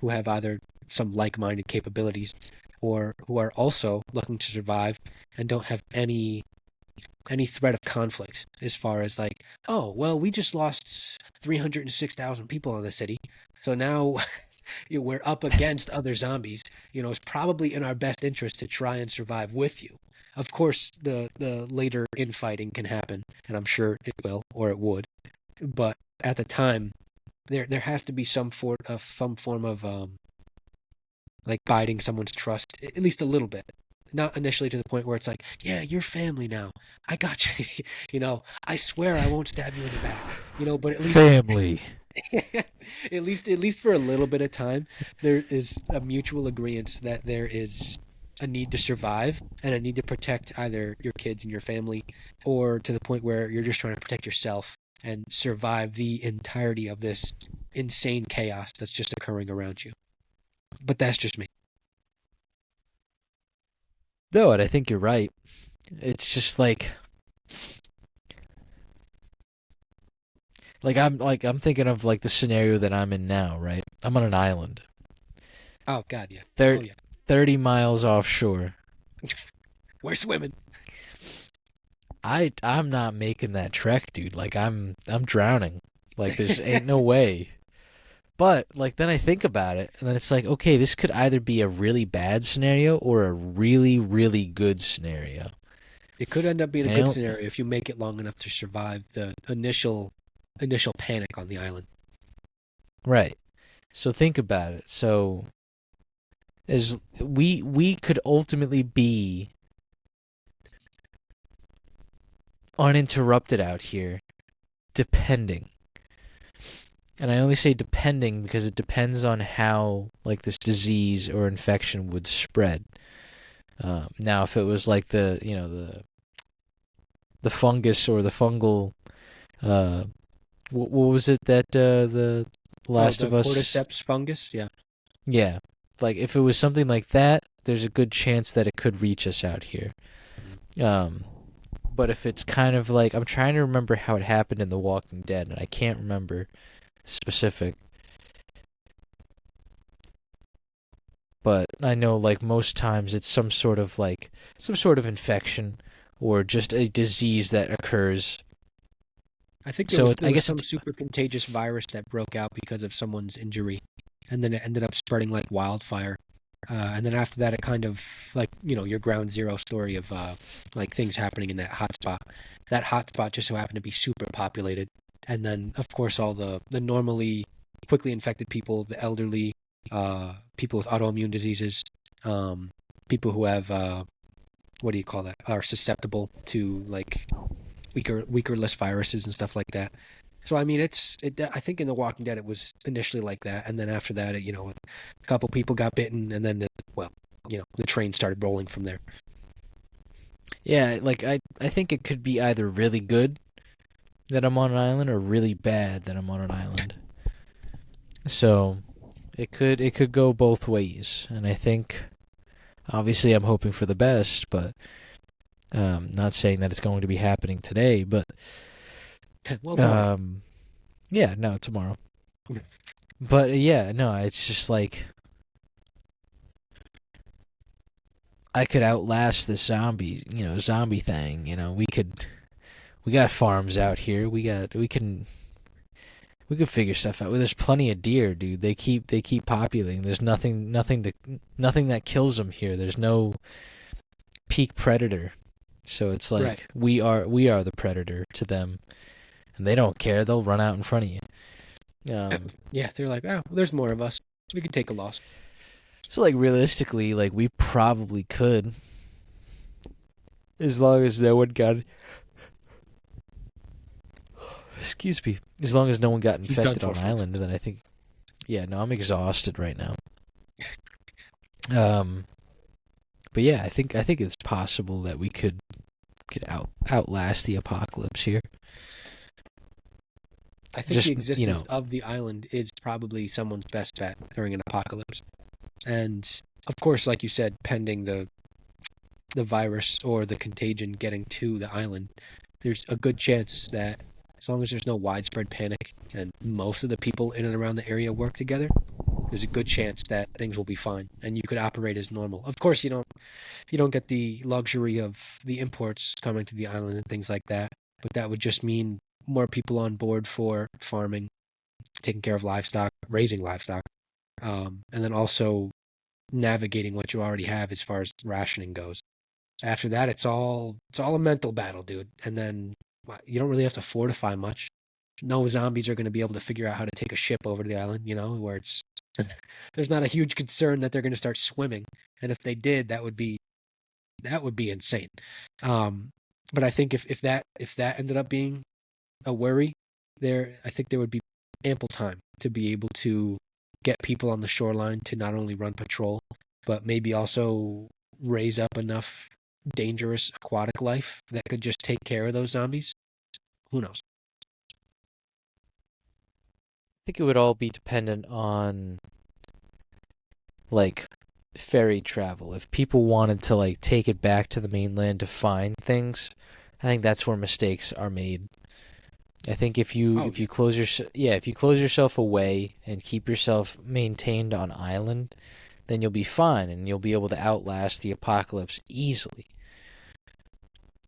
who have either some like-minded capabilities or who are also looking to survive and don't have any threat of conflict as far as like, oh, well, we just lost 306,000 people in the city. So now we're up against other zombies. It's probably in our best interest to try and survive with you. Of course, the later infighting can happen, and I'm sure it will, or it would. But at the time, there has to be some form of like biding someone's trust, at least a little bit. Not initially to the point where it's like, yeah, you're family now. I got you. I swear I won't stab you in the back. But at least Family. at least for a little bit of time, there is a mutual agreement that there is a need to survive and a need to protect either your kids and your family, or to the point where you're just trying to protect yourself and survive the entirety of this insane chaos that's just occurring around you. But that's just me. No, and I think you're right. It's just like I'm thinking of like the scenario that I'm in now, right? I'm on an island. Oh God, yeah. Oh, yeah. 30 miles offshore. We're swimming. I'm not making that trek, dude. Like I'm drowning. Like there's ain't no way. But like then I think about it, and then it's like, okay, this could either be a really bad scenario or a really, really good scenario. It could end up being a good scenario if you make it long enough to survive the initial panic on the island. Right. So think about it. So as we could ultimately be uninterrupted out here, depending. And I only say depending because it depends on how like this disease or infection would spread. Now, if it was like the fungus or the fungal, what was it that the Last of Us? Cordyceps fungus, yeah. Yeah, like if it was something like that, there's a good chance that it could reach us out here. But if it's kind of like, I'm trying to remember how it happened in The Walking Dead, and I can't remember specific. But I know like most times it's some sort of infection or just a disease that occurs. I think there was some super contagious virus that broke out because of someone's injury, and then it ended up spreading like wildfire. And then after that, it kind of like, your ground zero story of like things happening in that hotspot. That hotspot just so happened to be super populated. And then, of course, all the normally quickly infected people, the elderly, people with autoimmune diseases, people who have, what do you call that, are susceptible to like weaker, less viruses and stuff like that. So, I mean, I think in The Walking Dead, it was initially like that. And then after that, a couple people got bitten, and then, the train started rolling from there. Yeah, like I think it could be either really good that I'm on an island or really bad that I'm on an island. So it could go both ways, and I think obviously I'm hoping for the best, but not saying that it's going to be happening today, but Well, yeah, no, tomorrow. But yeah, no, it's just like I could outlast the zombie thing. We got farms out here. We can figure stuff out. Well, there's plenty of deer, dude. They keep populating. There's nothing that kills them here. There's no peak predator. So it's like right. we are the predator to them, and they don't care. They'll run out in front of you. Yeah, they're like, oh, there's more of us. We could take a loss. So like realistically, like we probably could as long as no one got, excuse me, as long as no one got He's done infected for, on folks. island, then I think, yeah, no, I'm exhausted right now. But yeah, I think it's possible that we could outlast the apocalypse here. I think Just, the existence of the island is probably someone's best bet during an apocalypse. And of course, like you said, pending the virus or the contagion getting to the island, there's a good chance that as long as there's no widespread panic and most of the people in and around the area work together, there's a good chance that things will be fine and you could operate as normal. Of course, you don't get the luxury of the imports coming to the island and things like that, but that would just mean more people on board for farming, taking care of livestock, raising livestock, and then also navigating what you already have as far as rationing goes. After that, it's all a mental battle, dude. And then you don't really have to fortify much. No zombies are going to be able to figure out how to take a ship over to the island, where it's there's not a huge concern that they're going to start swimming. And if they did, that would be insane. But I think if that ended up being a worry, I think there would be ample time to be able to get people on the shoreline to not only run patrol, but maybe also raise up enough dangerous aquatic life that could just take care of those zombies. Who knows? I think it would all be dependent on like ferry travel. If people wanted to like take it back to the mainland to find things, I think that's where mistakes are made. I think if you close yourself away and keep yourself maintained on island, then you'll be fine and you'll be able to outlast the apocalypse easily.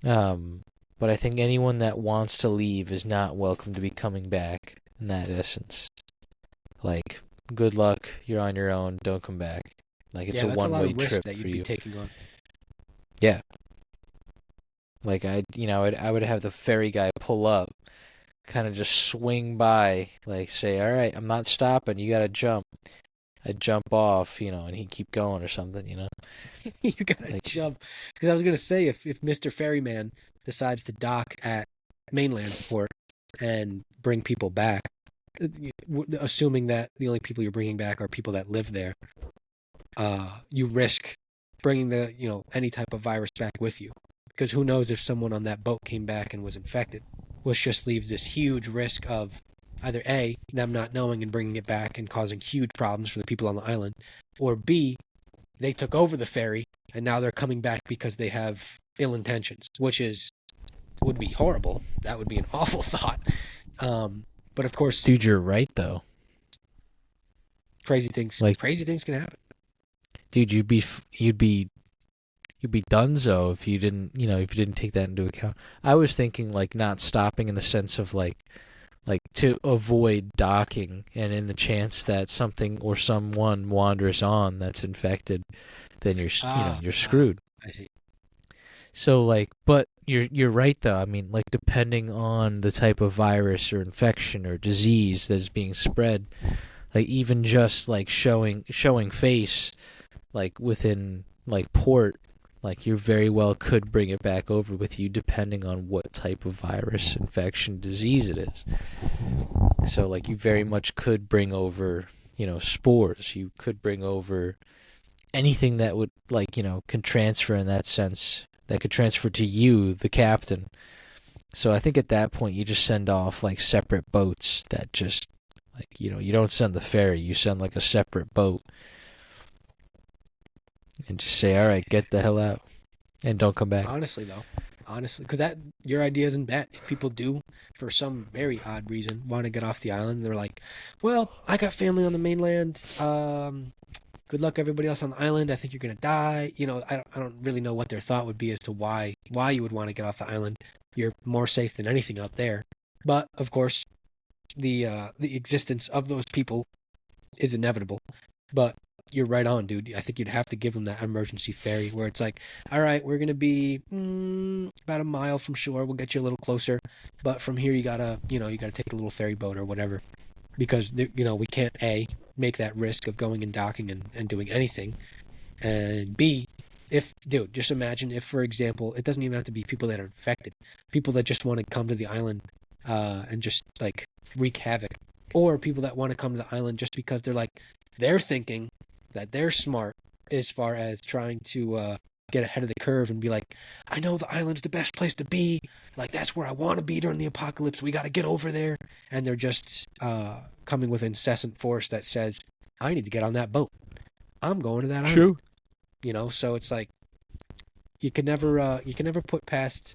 But I think anyone that wants to leave is not welcome to be coming back in that essence. Like, good luck, you're on your own, don't come back. Like, it's a one-way trip that for you'd you. be taking on. Yeah. Like, I would have the ferry guy pull up, kind of just swing by, like, say, all right, I'm not stopping, you gotta jump. I'd jump off, and he'd keep going or something, You gotta jump. Because I was gonna say, if Mr. Ferryman decides to dock at mainland port and bring people back, assuming that the only people you're bringing back are people that live there, you risk bringing any type of virus back with you. Because who knows if someone on that boat came back and was infected, which just leaves this huge risk of either A, them not knowing and bringing it back and causing huge problems for the people on the island, or B, they took over the ferry and now they're coming back because they have ill intentions, which would be horrible. That would be an awful thought. But of course, dude, you're right though. Crazy things can happen. Dude, you'd be donezo if you didn't take that into account. I was thinking like not stopping in the sense of like to avoid docking, and in the chance that something or someone wanders on that's infected, then you're screwed. I see. So like, but you're right though. I mean, like depending on the type of virus or infection or disease that is being spread, like even just like showing face, like within like port, like you very well could bring it back over with you depending on what type of virus, infection, disease it is. So like you very much could bring over, spores. You could bring over anything that would like, can transfer in that sense, that could transfer to you, the captain. So I think at that point you just send off like separate boats that just like, you don't send the ferry, you send like a separate boat. And just say, all right, get the hell out. And don't come back. Honestly, because your idea isn't bad. If people do, for some very odd reason, want to get off the island, they're like, well, I got family on the mainland. Good luck everybody else on the island. I think you're going to die. I don't really know what their thought would be as to why you would want to get off the island. You're more safe than anything out there. But, of course, the existence of those people is inevitable. But you're right on, dude. I think you'd have to give them that emergency ferry where it's like, all right, we're going to be about a mile from shore. We'll get you a little closer. But from here, you gotta take a little ferry boat or whatever. Because, we can't, A, make that risk of going and docking and doing anything. And B, just imagine if, for example, it doesn't even have to be people that are infected, people that just want to come to the island and just like wreak havoc, or people that want to come to the island just because they're thinking that they're smart as far as trying to get ahead of the curve and be like, I know the island's the best place to be. Like, that's where I want to be during the apocalypse. We got to get over there. And they're just coming with incessant force that says, I need to get on that boat. I'm going to that island. True. So it's like you can never put past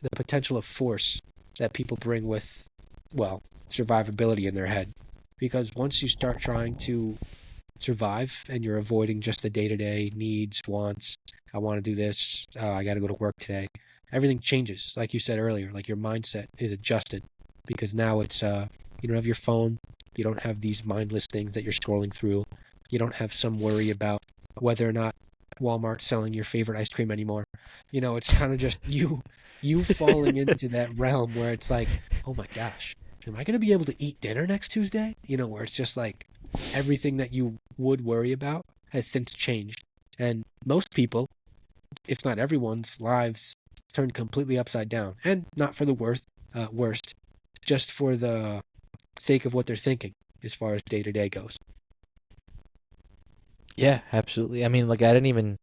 the potential of force that people bring with, well, survivability in their head. Because once you start trying to survive and you're avoiding just the day-to-day needs, wants, I want to do this, I got to go to work today, everything changes. Like you said earlier, like your mindset is adjusted because now it's you don't have your phone, you don't have these mindless things that you're scrolling through, you don't have some worry about whether or not Walmart's selling your favorite ice cream anymore. It's kind of just you falling into that realm where it's like, oh my gosh, am I going to be able to eat dinner next Tuesday? Where it's just like everything that you would worry about has since changed. And most people, if not everyone's lives, turned completely upside down. And not for the worst, just for the sake of what they're thinking as far as day-to-day goes. Yeah, absolutely. I mean, like, I didn't even,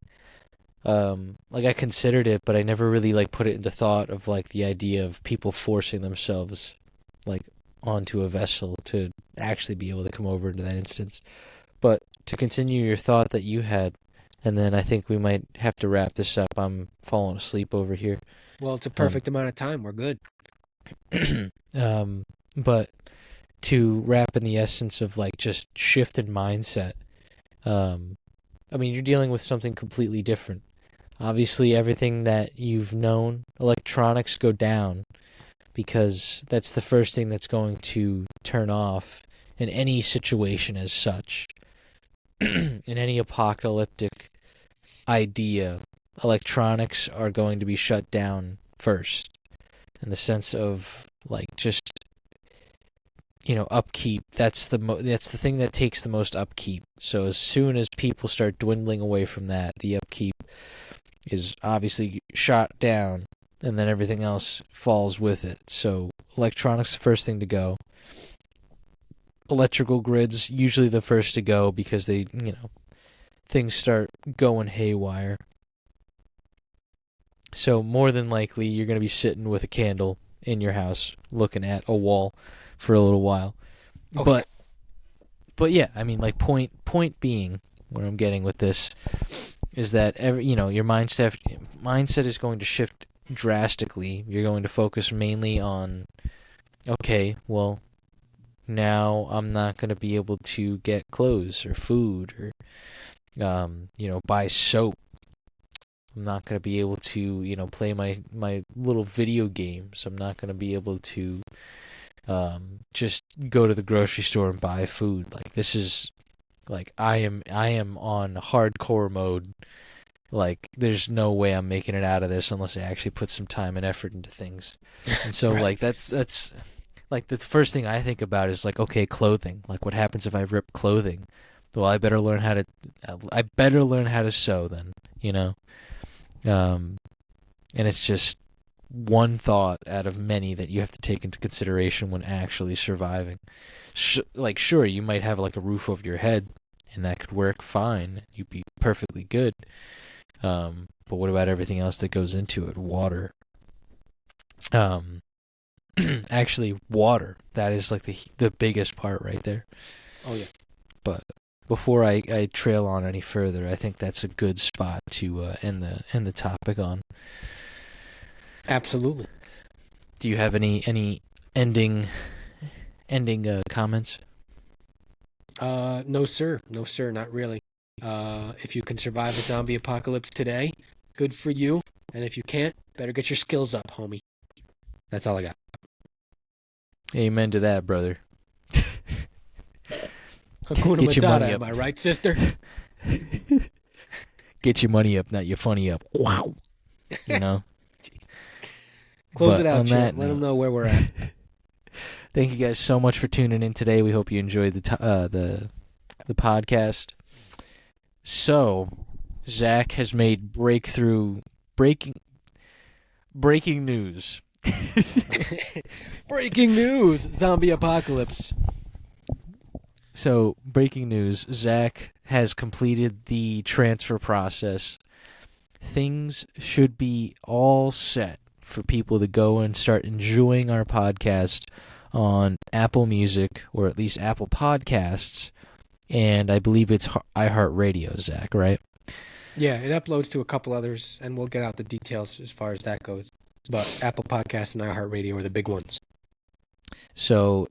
I considered it, but I never really, put it into thought of, the idea of people forcing themselves, onto a vessel to actually be able to come over into that instance. But to continue your thought that you had, and then I think we might have to wrap this up. I'm falling asleep over here. Well, it's a perfect amount of time. We're good. But to wrap in the essence of, just shift in mindset, I mean, you're dealing with something completely different. Obviously, everything that you've known, electronics go down because that's the first thing that's going to turn off in any situation as such. In any apocalyptic idea, electronics are going to be shut down first in the sense of just upkeep. That's the thing that takes the most upkeep. So as soon as people start dwindling away from that, the upkeep is obviously shot down, and then everything else falls with it. So electronics the first thing to go. Electrical grids usually the first to go because they, things start going haywire. So more than likely you're going to be sitting with a candle in your house looking at a wall for a little while. Okay. But yeah, I mean, point being, what I'm getting with this is that your mindset is going to shift drastically. You're going to focus mainly on, okay, well, now I'm not going to be able to get clothes or food or buy soap. I'm not going to be able to play my little video games. I'm not going to be able to just go to the grocery store and buy food. This is I am on hardcore mode. There's no way I'm making it out of this unless I actually put some time and effort into things. And so right. That's the first thing I think about is okay, clothing. What happens if I rip clothing? Well, I better learn how to sew then, and it's just one thought out of many that you have to take into consideration when actually surviving. Sure, you might have a roof over your head, and that could work fine. You'd be perfectly good. But what about everything else that goes into it? Water. Actually, water. That is the biggest part right there. Oh yeah. But before I trail on any further, I think that's a good spot to end the topic on. Absolutely. Do you have any ending comments? No sir, not really. If you can survive a zombie apocalypse today, good for you. And if you can't, better get your skills up, homie. That's all I got. Amen to that, brother. Hakuna Get your money Matata, up. am I right, sister? Get your money up, not your funny up. Wow. Close it out, Chip. Let them know where we're at. Thank you guys so much for tuning in today. We hope you enjoyed the podcast. So, Zach has made breaking news. Breaking news! Zombie apocalypse. So, breaking news, Zach has completed the transfer process. Things should be all set for people to go and start enjoying our podcast on Apple Music, or at least Apple Podcasts, and I believe it's iHeart Radio, Zach, right? Yeah, it uploads to a couple others, and we'll get out the details as far as that goes. But Apple Podcasts and iHeartRadio are the big ones. So,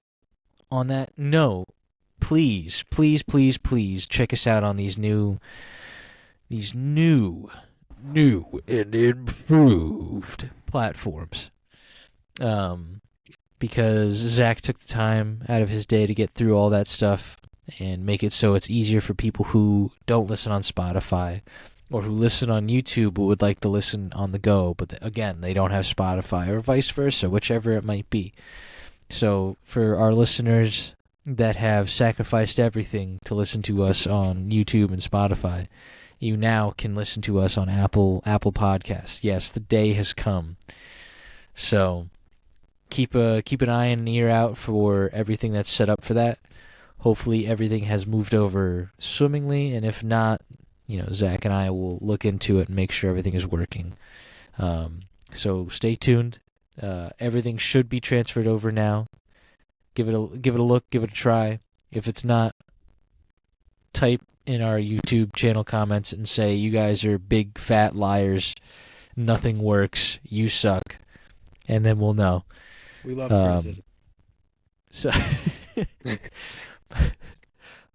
on that note, please check us out on these new and improved platforms. Because Zach took the time out of his day to get through all that stuff and make it so it's easier for people who don't listen on Spotify or who listen on YouTube but would like to listen on the go, but again, they don't have Spotify, or vice versa, whichever it might be. So for our listeners that have sacrificed everything to listen to us on YouTube and Spotify, you now can listen to us on Apple Podcasts. Yes, the day has come. So keep an eye and an ear out for everything that's set up for that. Hopefully everything has moved over swimmingly, and if not, Zach and I will look into it and make sure everything is working. So stay tuned. Everything should be transferred over now. Give it a look, give it a try. If it's not, type in our YouTube channel comments and say, you guys are big fat liars, nothing works, you suck, and then we'll know. We love criticism. So,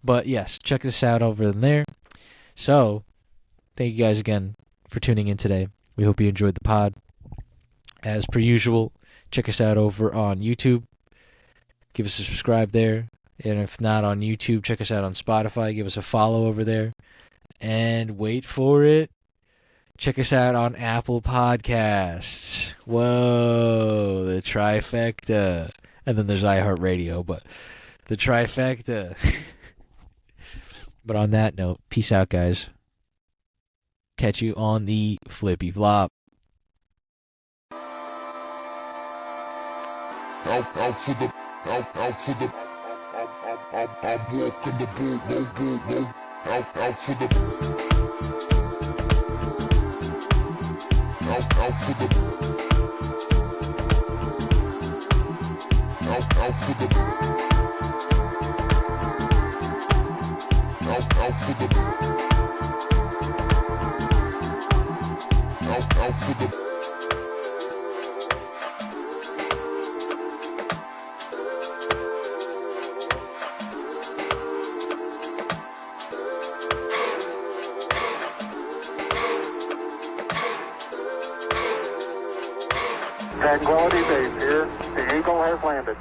but yes, check this out over there. So, thank you guys again for tuning in today. We hope you enjoyed the pod. As per usual, check us out over on YouTube. Give us a subscribe there. And if not on YouTube, check us out on Spotify. Give us a follow over there. And wait for it, check us out on Apple Podcasts. Whoa, the trifecta. And then there's iHeartRadio, but the trifecta. But on that note, peace out, guys. Catch you on the flippy flop. Out for the I'm walking the bull, whoa. Out for the out for the out for the out for the out for the Tranquility Base here. The Eagle has landed.